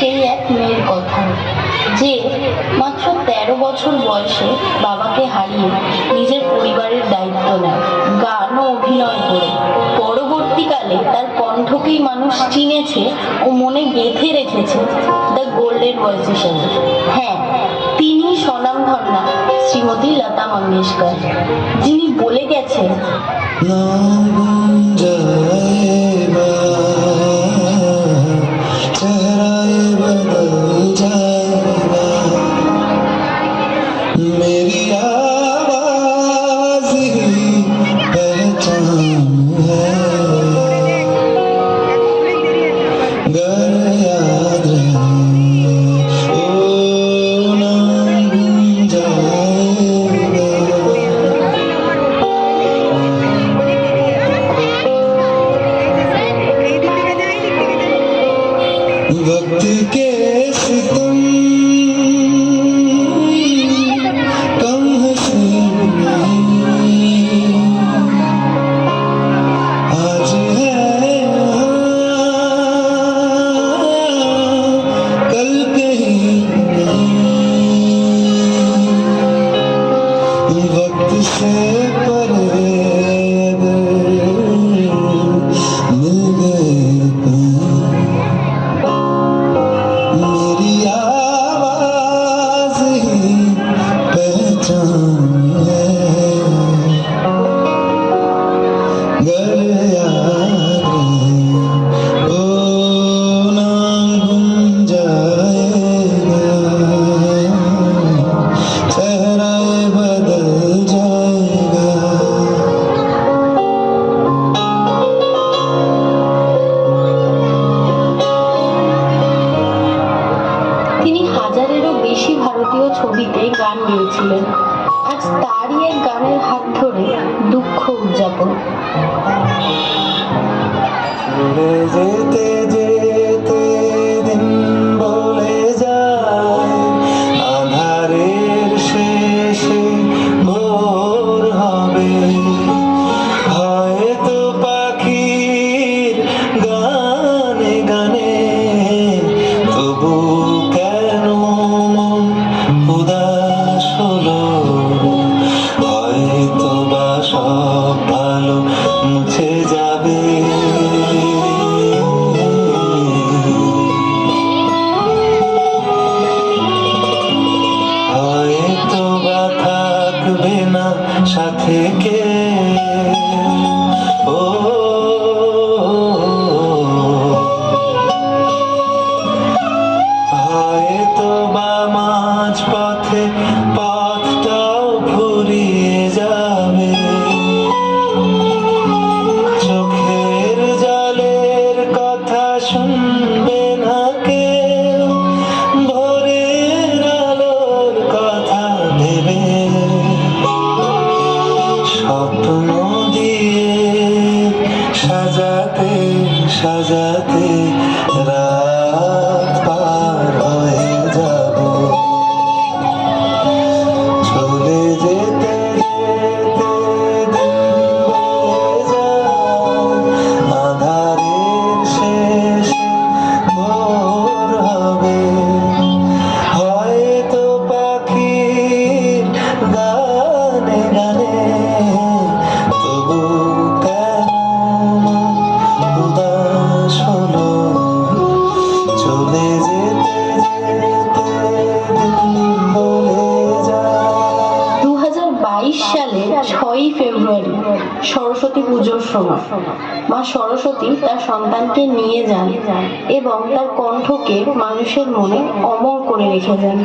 সেই এক মেয়ের কথা, যে মাত্র 13 বছর বয়সে বাবাকে হারিয়ে নিজের পরিবারের দায়িত্ব নেয় গান ও অভিনয় করে। পরবর্তীকালে তার কণ্ঠকেই মানুষ চিনেছে ও মনে গেঁথে রেখেছে দ্য গোল্ডেন ভয়েস হিসেবে। হ্যাঁ, তিনি স্বনামধন্য শ্রীমতী লতা মঙ্গেশকর, যিনি বলে গেছেন, मेरी आवाज ही पहचान है, गर याद रहे ओ नाम गुम जाएगा। वक्त के सितम कम हसीन नहीं, आज है कल कहीं नहीं, वक्त से परे मिल गए मेरी आवाज ही पहचान है, गर याद रहे ओ नाम गुम जाएगा, चेहरा बदल जाएगा। তিনি হাজারেরও বেশি ভারতীয় ছবিতে গান গেয়েছিলেন। আজ তারই এক গানের হাত ধরে দুঃখ উদযাপন। চলে যেতে যেতে দিন বলে যায়, আঁধারের শেষে ভোর হবে, হয়তো পাখির গানে গানে, তবু কেন মন উদাস হলো, হয়তো বা সব ভালো মুছে যাবে, হয়তো বা থাকবে না সাথে কে ও, হয়তো বা মাঝ পথে পথটাও ফুরিয়ে যাবে, চোখের জলের কথা শুনবে না কেউ, ভোরের আলোর কথা ভেবে স্বপ্ন দিয়ে সাজাতে সাজাতে রাত পার হয়ে যাব, চলে যেতে যেতে দিন বলে যায়, আঁধারের শেষে ভোর হবে, হয়তো পাখির গানে গানে, তবু কেন মন উদাস হলো, চলে যেতে যেতে দিন বলে যায়। 2022 সালের 6ই ফেব্রুয়ারি সরস্বতী পুজোর সময় মা সরস্বতী তার সন্তানকে নিয়ে যান এবং তার কণ্ঠকে মানুষের মনে অমর করে রেখে যান।